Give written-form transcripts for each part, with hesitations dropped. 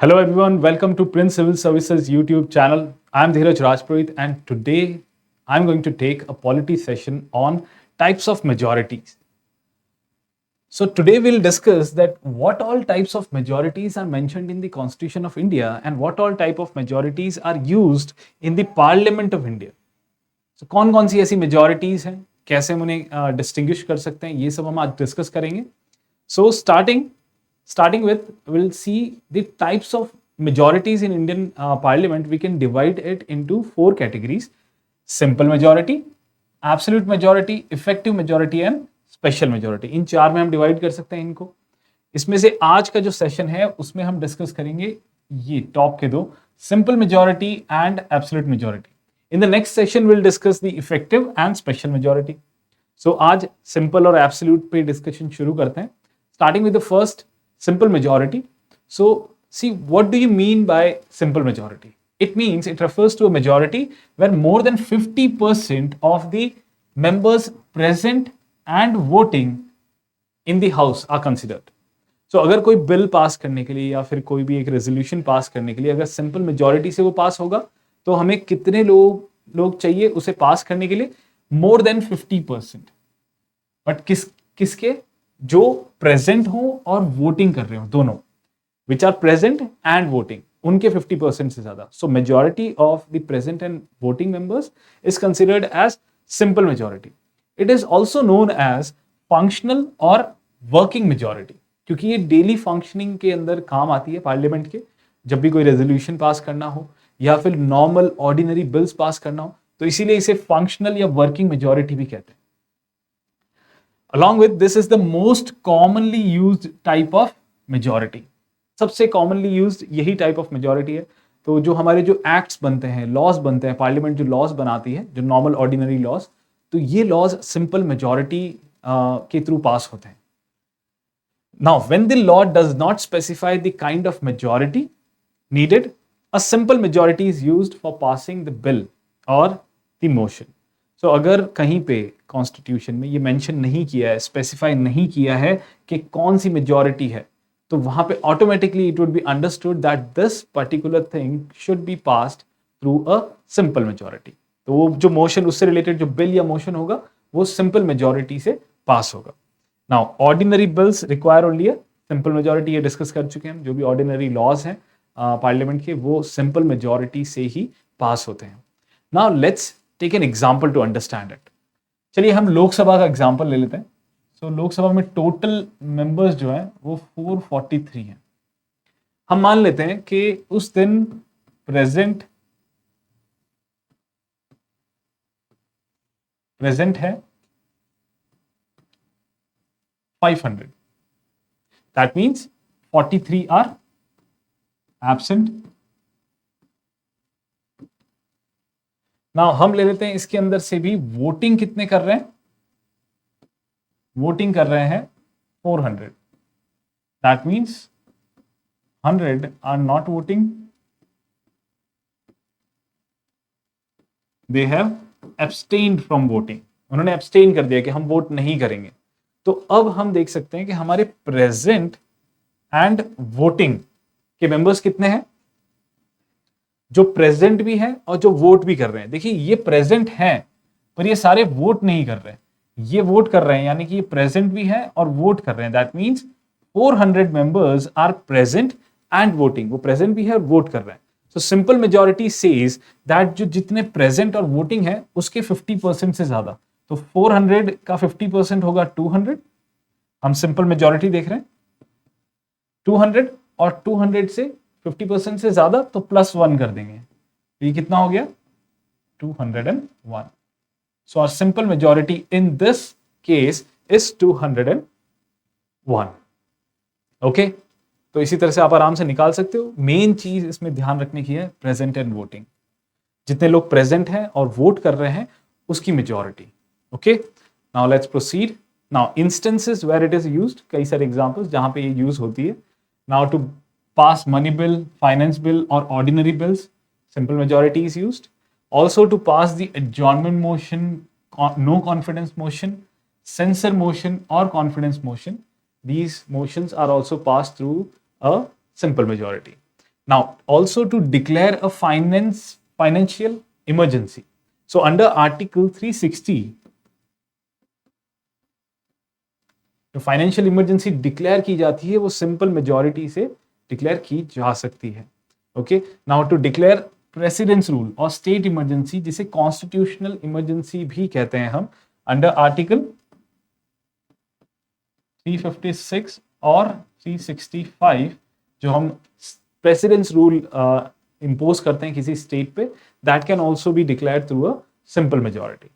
Hello everyone, welcome to Prince Civil Services YouTube channel. I'm Dheeraj Rajpurohit and today I'm going to take a polity session on types of majorities. So today we'll discuss that what all types of majorities are mentioned in the Constitution of India and what all type of majorities are used in the Parliament of India. So कौन कौन सी ऐसी majorities हैं, कैसे हम उन्हें distinguish कर सकते हैं, ये सब हम आज डिस्कस करेंगे. So starting with, we'll see the types of majorities in Indian Parliament. We can divide it into four categories: simple majority, absolute majority, effective majority and special majority. इन चार में हम डिवाइड कर सकते हैं इनको. इसमें से आज का जो सेशन है उसमें हम डिस्कस करेंगे ये टॉप के दो, simple majority and absolute majority. In the next session will discuss the effective and special majority. So आज सिंपल और एब्सोल्यूट पे डिस्कशन शुरू करते हैं, starting with the first, simple majority. So see, what do you mean by simple majority? It means it refers to a majority where more than 50% of the members present and voting in the house are considered. So अगर कोई bill pass करने के लिए या फिर कोई भी एक रेजोल्यूशन पास करने के लिए अगर सिंपल मेजॉरिटी से वो पास होगा तो हमें कितने लोग चाहिए उसे पास करने के लिए? More than 50%. बट किसके? जो प्रेजेंट हो और वोटिंग कर रहे हो, दोनों, which are present and voting, उनके 50% से ज्यादा. So majority of the present and voting members is considered as simple majority. It is also known as functional और वर्किंग मेजॉरिटी, क्योंकि ये डेली फंक्शनिंग के अंदर काम आती है पार्लियामेंट के. जब भी कोई रेजोल्यूशन पास करना हो या फिर नॉर्मल ऑर्डिनरी बिल्स पास करना हो, तो इसीलिए इसे फंक्शनल या वर्किंग मेजॉरिटी भी कहते हैं. Along with this is the most commonly used type of majority. सबसे commonly used यही type of majority है. तो जो हमारे जो acts बनते हैं, laws बनते हैं, parliament जो laws बनाती है, जो normal ordinary laws, तो ये laws simple majority के through पास होते हैं. Now, when the law does not specify the kind of majority needed, a simple majority is used for passing the bill or the motion. So अगर कहीं पे constitution में ये मेंशन नहीं किया है, स्पेसिफाई नहीं किया है कि कौन सी मेजॉरिटी है, तो वहां पे automatically it would be understood that this particular thing should be passed through a simple majority. तो वो जो मोशन, उससे रिलेटेड जो बिल या मोशन होगा वो सिंपल मेजॉरिटी से पास होगा. Now ordinary bills require only अ सिंपल मेजॉरिटी. ये डिस्कस कर चुके हैं हम. जो भी ऑर्डिनरी लॉज हैं पार्लियामेंट के, वो सिंपल मेजॉरिटी से ही पास होते हैं. Now let's take an example to understand it. चलिए हम लोकसभा का एग्जाम्पल ले लेते हैं. सो लोकसभा में टोटल मेंबर्स जो हैं वो 443 हैं. हम मान लेते हैं कि उस दिन प्रेजेंट है 500. That means 43 are absent. Now हम ले लेते हैं इसके अंदर से भी वोटिंग कितने कर रहे हैं? वोटिंग कर रहे हैं 400. That means 100 are not voting. They have abstained from voting. उन्होंने एब्सटेन कर दिया कि हम वोट नहीं करेंगे. तो अब हम देख सकते हैं कि हमारे प्रेजेंट एंड वोटिंग के मेंबर्स कितने हैं? जो प्रेजेंट भी है और जो वोट भी कर रहे हैं. देखिए ये प्रेजेंट हैं पर ये सारे वोट नहीं कर रहे हैं. ये वोट कर रहे हैं, यानी कि ये प्रेजेंट भी है और वोट कर रहे हैं. That means 400 members are present and voting. वो प्रेजेंट भी है और वोट कर रहे हैं. So simple majority says that जो जितने प्रेजेंट और वोटिंग है उसके 50% से ज्यादा. तो 400 का 50% होगा 200. हम सिंपल मेजॉरिटी देख रहे हैं 200, और 200 से 50% से ज्यादा तो +1 कर देंगे. तो ये कितना हो गया? 201. So our simple majority in this case is 201. Okay, तो इसी तरह से आप आराम से निकाल सकते हो. मेन चीज इसमें ध्यान रखने की है प्रेजेंट एंड वोटिंग. जितने लोग प्रेजेंट हैं और वोट कर रहे हैं उसकी majority. Okay, now let's proceed. Now instances where it is used, कई सारे एग्जांपल्स जहां पे ये यूज होती है. Now to pass money bill, finance bill or ordinary bills, simple majority is used. Also to pass the adjournment motion, no confidence motion, censure motion or confidence motion, these motions are also passed through a simple majority. Now, also to declare a financial emergency. So under Article 360, जो financial emergency declare की जाती है वो simple majority से declare की जा सकती है. Okay, now to declare president's rule और स्टेट इमरजेंसी, जिसे कॉन्स्टिट्यूशनल इमरजेंसी भी कहते हैं हम, अंडर आर्टिकल 356 और 365, जो हम प्रेसिडेंस रूल इम्पोज करते हैं किसी स्टेट पे, that can also be declare through a simple majority.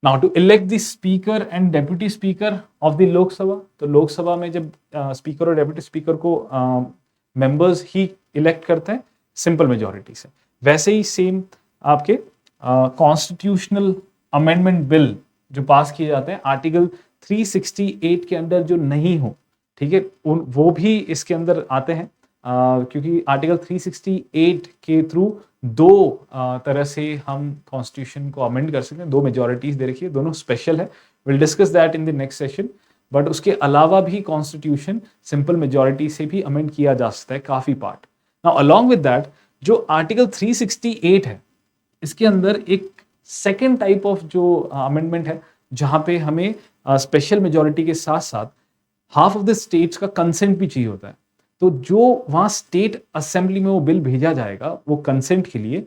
Now to elect the speaker and deputy speaker of the Lok Sabha, तो लोकसभा में जब स्पीकर और डेप्यूटी स्पीकर को मेंबर्स ही इलेक्ट करते हैं सिंपल मेजॉरिटी से, वैसे ही सेम आपके कॉन्स्टिट्यूशनल अमेंडमेंट बिल जो पास किए जाते हैं आर्टिकल 368 के अंदर जो नहीं हो, ठीक है, वो भी इसके अंदर आते हैं, क्योंकि आर्टिकल 368 के थ्रू दो तरह से हम कॉन्स्टिट्यूशन को अमेंड कर सकते हैं, दो मेजॉरिटीज दे रखी है, दोनों स्पेशल है. Will discuss that in the next session. But उसके अलावा भी कॉन्स्टिट्यूशन सिंपल मेजॉरिटी से भी अमेंड किया जा सकता है काफी part. Now along with that, जो आर्टिकल 368 है, इसके अंदर एक सेकेंड टाइप ऑफ जो अमेंडमेंट है, जहां पे हमें स्पेशल मेजॉरिटी के साथ साथ हाफ ऑफ द स्टेट्स का कंसेंट भी चाहिए होता है. तो जो वहां स्टेट असेंबली में वो बिल भेजा जाएगा वो कंसेंट के लिए,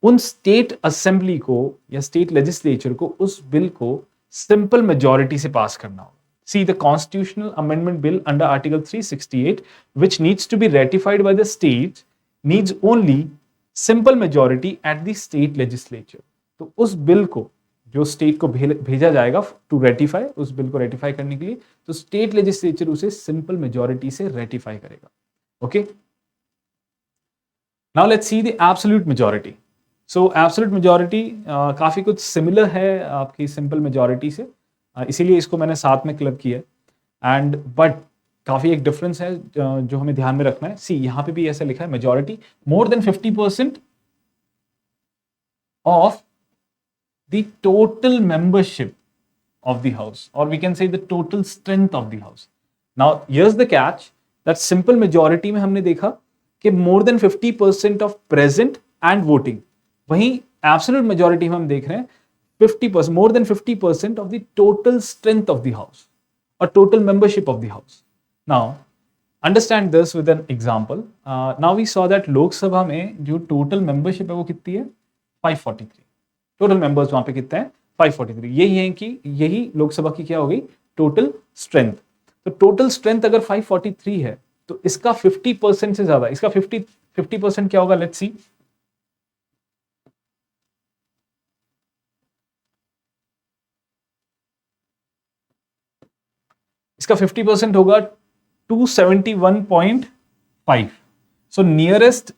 उन स्टेट असेंबली को या स्टेट लेजिस्लेचर को उस बिल को सिंपल मेजॉरिटी से पास करना होगा. See the constitutional amendment bill under Article 368, which needs to be ratified by the states, needs only simple majority at the state legislature. तो उस बिल को जो स्टेट को भेजा जाएगा टू रेटिफाई, उस बिल को रेटिफाई करने के लिए, तो स्टेट लेजिस्लेचर उसे सिंपल मेजॉरिटी से रेटिफाई करेगा. Okay, now let's see the absolute majority. So absolute majority काफी कुछ सिमिलर है आपकी सिंपल मेजॉरिटी से, इसीलिए इसको मैंने साथ में क्लब किया. एंड बट काफी एक डिफरेंस है जो हमें ध्यान में रखना है. सी यहां पे भी ऐसा लिखा है, majority more than 50% of the total membership of the house, or we can say the total strength of the house. Now here's the catch, that simple majority में हमने देखा कि more than 50% of present and voting, वहीं absolute majority में हम देख रहे हैं 50%, more than 50% of the total strength of the house or total membership of the house. Now understand this with an example. Now we saw that लोक सभा में जो total membership है वो कितनी है, 543. टोटल मेंबर्स वहां पे कितने हैं, 543. यही है कि यही लोकसभा की क्या हो गई, टोटल स्ट्रेंथ. तो टोटल स्ट्रेंथ अगर 543 है तो इसका 50% से ज्यादा, इसका 50% क्या होगा, लेट्स सी. इसका 50% होगा 271.5. सो नियरेस्ट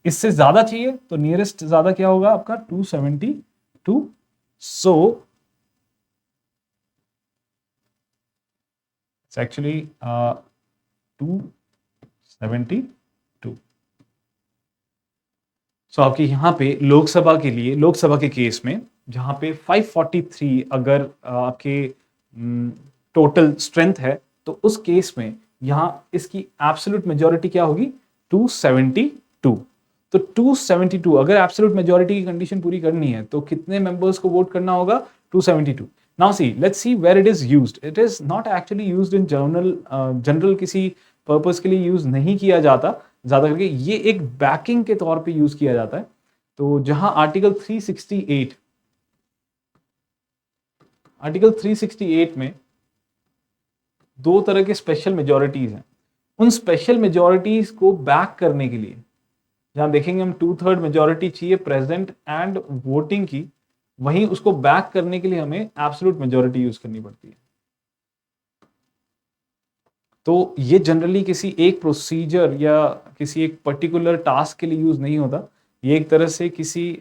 इससे ज्यादा चाहिए, तो नियरेस्ट ज्यादा क्या होगा आपका 272. So it's actually 272. So आपके यहां पे लोकसभा के लिए, लोकसभा के केस में जहां पे 543 अगर आपके टोटल स्ट्रेंथ है, तो उस केस में यहां इसकी एब्सोल्यूट मेजॉरिटी क्या होगी, 272. तो 272 अगर एब्सोल्यूट मेजॉरिटी की कंडीशन पूरी करनी है तो कितने मेंबर्स को वोट करना होगा, 272. Now see, let's see where it is used. It is not actually used in general किसी पर्पस के लिए यूज नहीं किया जाता ज्यादा करके, ये एक बैकिंग के तौर पे यूज किया जाता है. तो जहां आर्टिकल 368 में दो तरह के स्पेशल मेजॉरिटीज हैं, उन स्पेशल मेजॉरिटीज को बैक करने के लिए जहां देखेंगे हम 2/3 मेजॉरिटी चाहिए प्रेजेंट एंड वोटिंग की, वहीं उसको बैक करने के लिए हमें एब्सोल्यूट मेजॉरिटी यूज करनी पड़ती है. तो ये जनरली किसी एक प्रोसीजर या किसी एक पर्टिकुलर टास्क के लिए यूज नहीं होता. ये एक तरह से किसी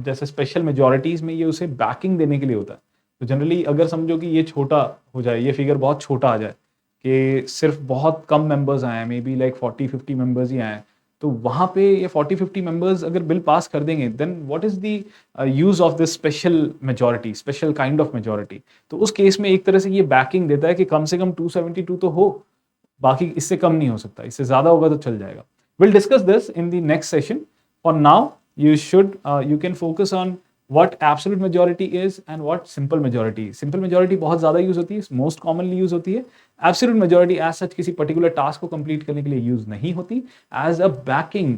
जैसे स्पेशल मेजॉरिटीज में ये उसे बैकिंग देने के लिए होता है. तो जनरली अगर समझो कि ये छोटा हो जाए, ये फिगर बहुत छोटा आ जाए कि सिर्फ बहुत कम मेंबर्स आए हैं, मे बी लाइक 40-50 मेंबर्स ही आए हैं, तो वहां पे ये 40-50 मेंबर्स अगर बिल पास कर देंगे, then what is the use of this special majority, special kind of majority. तो उस केस में एक तरह से ये बैकिंग देता है कि कम से कम 272 तो हो, बाकी इससे कम नहीं हो सकता, इससे ज्यादा होगा तो चल जाएगा. We'll discuss this in the next session. For now, you can focus on what absolute majority is and what simple majority is. Simple majority बहुत ज़्यादा यूज होती है, most commonly यूज होती है. Absolute majority as such किसी particular task को complete करने के लिए यूज नहीं होती, as a backing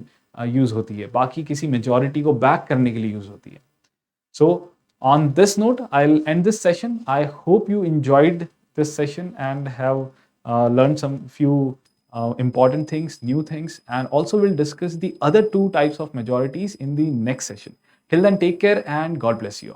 यूज होती है, बाकी किसी majority को back करने के लिए यूज होती है. So on this note, I'll end this session. I hope you enjoyed this session and have learned some few important things, new things, and also we'll discuss the other two types of majorities in the next session. Till then, take care and God bless you all.